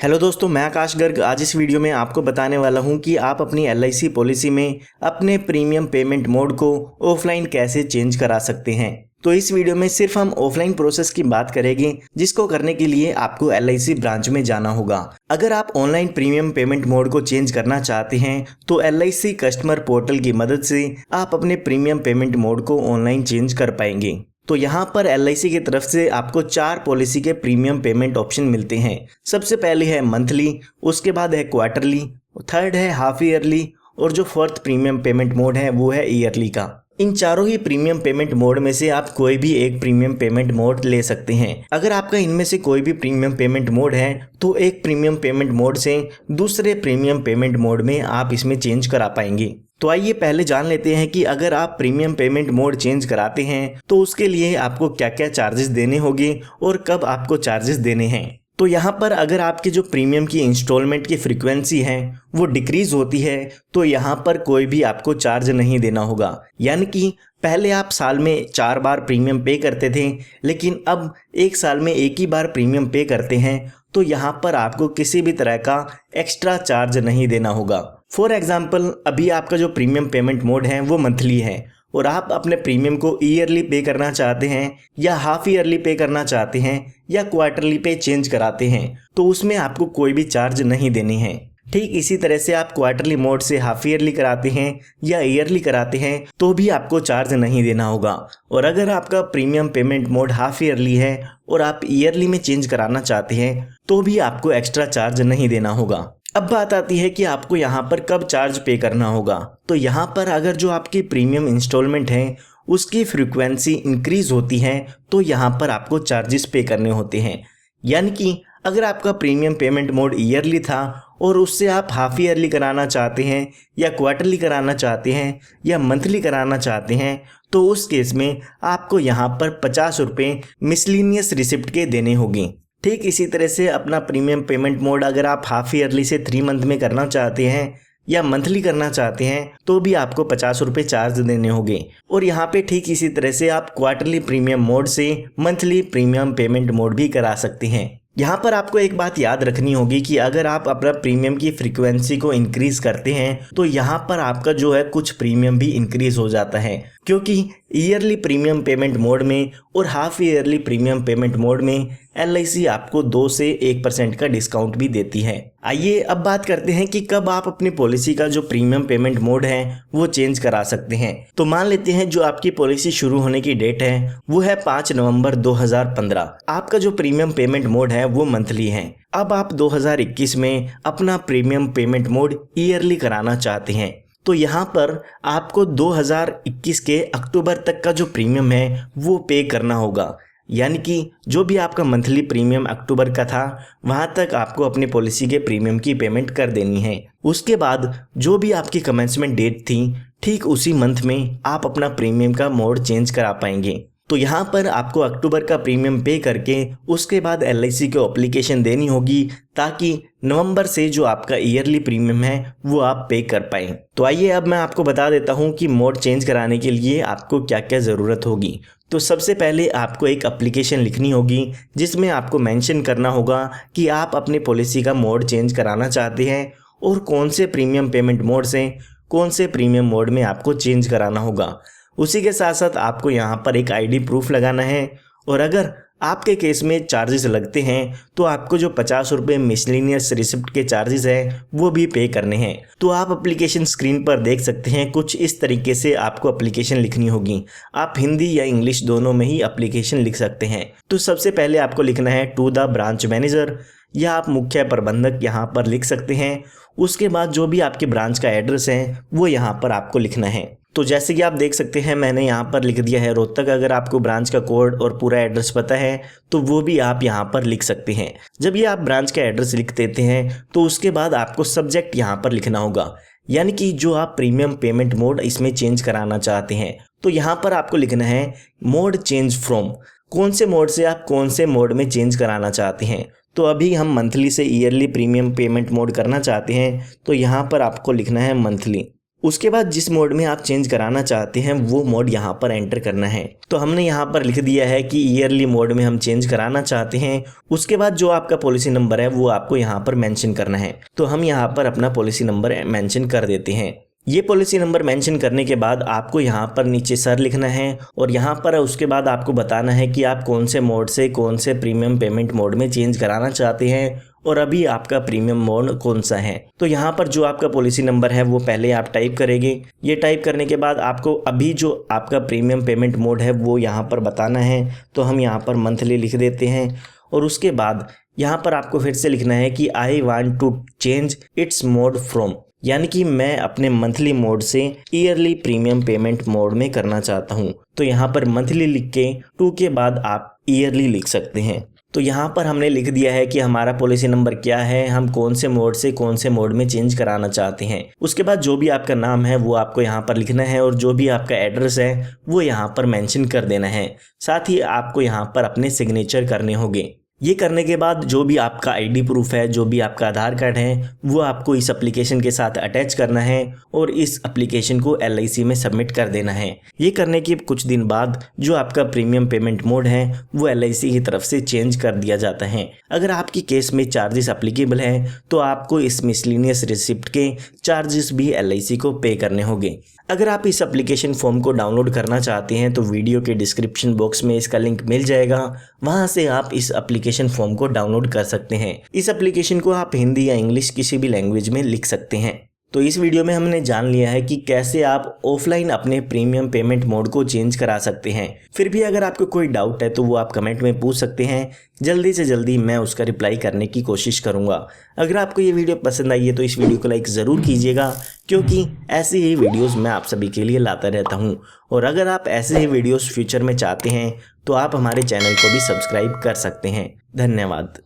Hello दोस्तों, मैं आकाश गर्ग आज इस वीडियो में आपको बताने वाला हूं कि आप अपनी LIC पॉलिसी में अपने प्रीमियम पेमेंट मोड को ऑफलाइन कैसे चेंज करा सकते हैं। तो इस वीडियो में सिर्फ हम ऑफलाइन प्रोसेस की बात करेंगे, जिसको करने के लिए आपको LIC ब्रांच में जाना होगा। अगर आप ऑनलाइन प्रीमियम पेमेंट मोड को चेंज करना चाहते हैं तो LIC कस्टमर पोर्टल की मदद से आप अपने प्रीमियम पेमेंट मोड को ऑनलाइन चेंज कर पाएंगे। तो यहाँ पर LIC की तरफ से आपको 4 पॉलिसी के प्रीमियम पेमेंट ऑप्शन मिलते हैं। सबसे पहले है मंथली, उसके बाद है क्वार्टरली, थर्ड है हाफ ईयरली और जो फोर्थ प्रीमियम पेमेंट मोड है वो है ईयरली का। इन चारों ही प्रीमियम पेमेंट मोड में से आप कोई भी एक प्रीमियम पेमेंट मोड ले सकते हैं। अगर आपका इनमें से कोई भी प्रीमियम पेमेंट मोड है तो एक प्रीमियम पेमेंट मोड से दूसरे प्रीमियम पेमेंट मोड में आप इसमें चेंज करा पाएंगे। तो आइए पहले जान लेते हैं कि अगर आप प्रीमियम पेमेंट मोड चेंज कराते हैं तो उसके लिए आपको क्या क्या चार्जेस देने होंगे और कब आपको चार्जेस देने हैं। तो यहाँ पर अगर आपके जो प्रीमियम की इंस्टॉलमेंट की फ्रीक्वेंसी है वो डिक्रीज होती है तो यहाँ पर कोई भी आपको चार्ज नहीं देना होगा। यानी कि पहले आप साल में 4 बार प्रीमियम पे करते थे, लेकिन अब एक साल में एक ही बार प्रीमियम पे करते हैं तो यहाँ पर आपको किसी भी तरह का एक्स्ट्रा चार्ज नहीं देना होगा। फॉर एग्जाम्पल, अभी आपका जो प्रीमियम पेमेंट मोड है वो मंथली है और आप अपने प्रीमियम को ईयरली पे करना चाहते हैं या हाफ ईयरली पे करना चाहते हैं या क्वार्टरली पे चेंज कराते हैं तो उसमें आपको कोई भी चार्ज नहीं देनी है। ठीक इसी तरह से आप क्वार्टरली मोड से हाफ ईयरली कराते हैं या ईयरली कराते हैं तो भी आपको चार्ज नहीं देना होगा। और अगर आपका premium payment mode half yearly है और आप ईयरली में चेंज कराना चाहते हैं तो भी आपको एक्स्ट्रा चार्ज नहीं देना होगा। अब बात आती है कि आपको यहाँ पर कब चार्ज पे करना होगा। तो यहाँ पर अगर जो आपकी प्रीमियम इंस्टॉलमेंट है उसकी फ्रीक्वेंसी इंक्रीज होती है तो यहाँ पर आपको चार्जेस पे करने होते हैं। यानी कि अगर आपका प्रीमियम पेमेंट मोड ईयरली था और उससे आप हाफ ईयरली कराना चाहते हैं या क्वार्टरली कराना चाहते हैं या मंथली कराना चाहते हैं तो उस केस में आपको यहाँ पर 50 रुपये मिसलिनियस रिसिप्ट के देने होंगे। ठीक इसी तरह से अपना प्रीमियम पेमेंट मोड अगर आप हाफ ईयरली से 3 मंथ में करना चाहते हैं या मंथली करना चाहते हैं तो भी आपको 50 रुपये चार्ज देने होंगे। और यहाँ पे ठीक इसी तरह से आप क्वार्टरली प्रीमियम मोड से मंथली प्रीमियम पेमेंट मोड भी करा सकते हैं। यहाँ पर आपको एक बात याद रखनी होगी कि अगर आप अपना प्रीमियम की फ्रीक्वेंसी को इंक्रीज करते हैं तो यहाँ पर आपका जो है कुछ प्रीमियम भी इंक्रीज हो जाता है, क्योंकि ईयरली प्रीमियम पेमेंट मोड में और half yearly premium payment mode में LIC आपको 2 से 1% का डिस्काउंट भी देती है। आइए अब बात करते हैं कि कब आप अपनी पॉलिसी का जो प्रीमियम पेमेंट मोड है वो चेंज करा सकते हैं। तो मान लेते हैं जो आपकी पॉलिसी शुरू होने की डेट है वो है 5 नवंबर 2015। आपका जो प्रीमियम पेमेंट मोड है वो मंथली है। अब आप 2021 में अपना प्रीमियम पेमेंट मोड ईयरली कराना चाहते हैं तो यहाँ पर आपको 2021 के अक्टूबर तक का जो प्रीमियम है वो पे करना होगा। यानी कि जो भी आपका मंथली प्रीमियम अक्टूबर का था वहाँ तक आपको अपनी पॉलिसी के प्रीमियम की पेमेंट कर देनी है। उसके बाद जो भी आपकी कमेंसमेंट डेट थी ठीक उसी मंथ में आप अपना प्रीमियम का मोड चेंज करा पाएंगे। तो यहाँ पर आपको अक्टूबर का प्रीमियम पे करके उसके बाद LIC को एप्लीकेशन देनी होगी ताकि नवंबर से जो आपका ईयरली प्रीमियम है वो आप पे कर पाएँ। तो आइए अब मैं आपको बता देता हूँ कि मोड चेंज कराने के लिए आपको क्या क्या ज़रूरत होगी। तो सबसे पहले आपको एक एप्लीकेशन लिखनी होगी जिसमें आपको मेंशन करना होगा कि आप अपनी पॉलिसी का मोड चेंज कराना चाहते हैं और कौन से प्रीमियम पेमेंट मोड से कौन से प्रीमियम मोड में आपको चेंज कराना होगा। उसी के साथ साथ आपको यहाँ पर एक ID प्रूफ लगाना है और अगर आपके केस में चार्जेस लगते हैं तो आपको जो 50 रुपये मिसलिनियस रिसिप्ट के चार्जेस हैं वो भी पे करने हैं। तो आप एप्लीकेशन स्क्रीन पर देख सकते हैं, कुछ इस तरीके से आपको एप्लीकेशन लिखनी होगी। आप हिंदी या इंग्लिश दोनों में ही एप्लीकेशन लिख सकते हैं। तो सबसे पहले आपको लिखना है टू द ब्रांच मैनेजर या आप मुख्य प्रबंधक यहाँ पर लिख सकते हैं। उसके बाद जो भी आपके ब्रांच का एड्रेस है वो यहाँ पर आपको लिखना है। तो जैसे कि आप देख सकते हैं मैंने यहाँ पर लिख दिया है रोहतक। अगर आपको ब्रांच का कोड और पूरा एड्रेस पता है तो वो भी आप यहाँ पर लिख सकते हैं। जब ये आप ब्रांच का एड्रेस लिख देते हैं तो उसके बाद आपको सब्जेक्ट यहाँ पर लिखना होगा, यानी कि जो आप प्रीमियम पेमेंट मोड इसमें चेंज कराना चाहते हैं। तो यहाँ पर आपको लिखना है मोड चेंज फ्रॉम, कौन से मोड से आप कौन से मोड में चेंज कराना चाहते हैं। तो अभी हम मंथली से ईयरली प्रीमियम पेमेंट मोड करना चाहते हैं तो यहाँ पर आपको लिखना है मंथली। उसके बाद जिस मोड में आप चेंज कराना चाहते हैं वो मोड यहाँ पर एंटर करना है। तो हमने यहाँ पर लिख दिया है कि ईयरली मोड में हम चेंज कराना चाहते हैं। उसके बाद जो आपका पॉलिसी नंबर है वो आपको यहाँ पर मेंशन करना है। तो हम यहाँ पर अपना पॉलिसी नंबर मेंशन कर देते हैं। ये पॉलिसी नंबर मेंशन करने के बाद आपको यहाँ पर नीचे सर लिखना है और यहाँ पर उसके बाद आपको बताना है कि आप कौन से मोड से कौन से प्रीमियम पेमेंट मोड में चेंज कराना चाहते हैं और अभी आपका प्रीमियम मोड कौन सा है। तो यहाँ पर जो आपका पॉलिसी नंबर है वो पहले आप टाइप करेंगे। ये टाइप करने के बाद आपको अभी जो आपका प्रीमियम पेमेंट मोड है वो यहाँ पर बताना है। तो हम यहाँ पर मंथली लिख देते हैं और उसके बाद यहाँ पर आपको फिर से लिखना है कि I want to change its mode from, यानी कि मैं अपने मंथली मोड से ईयरली प्रीमियम पेमेंट मोड में करना चाहता हूँ। तो यहाँ पर मंथली लिख के 2 के बाद आप ईयरली लिख सकते हैं। तो यहाँ पर हमने लिख दिया है कि हमारा पॉलिसी नंबर क्या है, हम कौन से मोड से कौन से मोड में चेंज कराना चाहते हैं। उसके बाद जो भी आपका नाम है वो आपको यहाँ पर लिखना है और जो भी आपका एड्रेस है वो यहाँ पर मेंशन कर देना है। साथ ही आपको यहाँ पर अपने सिग्नेचर करने होंगे। ये करने के बाद जो भी आपका आईडी प्रूफ है, जो भी आपका आधार कार्ड है वो आपको इस एप्लीकेशन के साथ अटैच करना है और इस एप्लीकेशन को LIC में सबमिट कर देना है। ये करने के कुछ दिन बाद जो आपका प्रीमियम पेमेंट मोड है वो LIC की तरफ से चेंज कर दिया जाता है। अगर आपकी केस में चार्जेस अप्लीकेबल है तो आपको इस मिसलेनियस रिसिप्ट के चार्जेस भी LIC को पे करने होंगे। अगर आप इस एप्लीकेशन फॉर्म को डाउनलोड करना चाहते हैं तो वीडियो के डिस्क्रिप्शन बॉक्स में इसका लिंक मिल जाएगा, वहां से आप इस एप्लीकेशन फॉर्म को डाउनलोड कर सकते हैं। इस एप्लीकेशन को आप हिंदी या इंग्लिश किसी भी लैंग्वेज में लिख सकते हैं। तो इस वीडियो में हमने जान लिया है कि कैसे आप ऑफलाइन अपने प्रीमियम पेमेंट मोड को चेंज करा सकते हैं। फिर भी अगर आपको कोई डाउट है तो वो आप कमेंट में पूछ सकते हैं, जल्दी से जल्दी मैं उसका रिप्लाई करने की कोशिश करूंगा। अगर आपको ये वीडियो पसंद आई है तो इस वीडियो को लाइक ज़रूर कीजिएगा, क्योंकि ऐसे ही वीडियोस मैं आप सभी के लिए लाता रहता हूं। और अगर आप ऐसे ही वीडियोस फ्यूचर में चाहते हैं तो आप हमारे चैनल को भी सब्सक्राइब कर सकते हैं। धन्यवाद।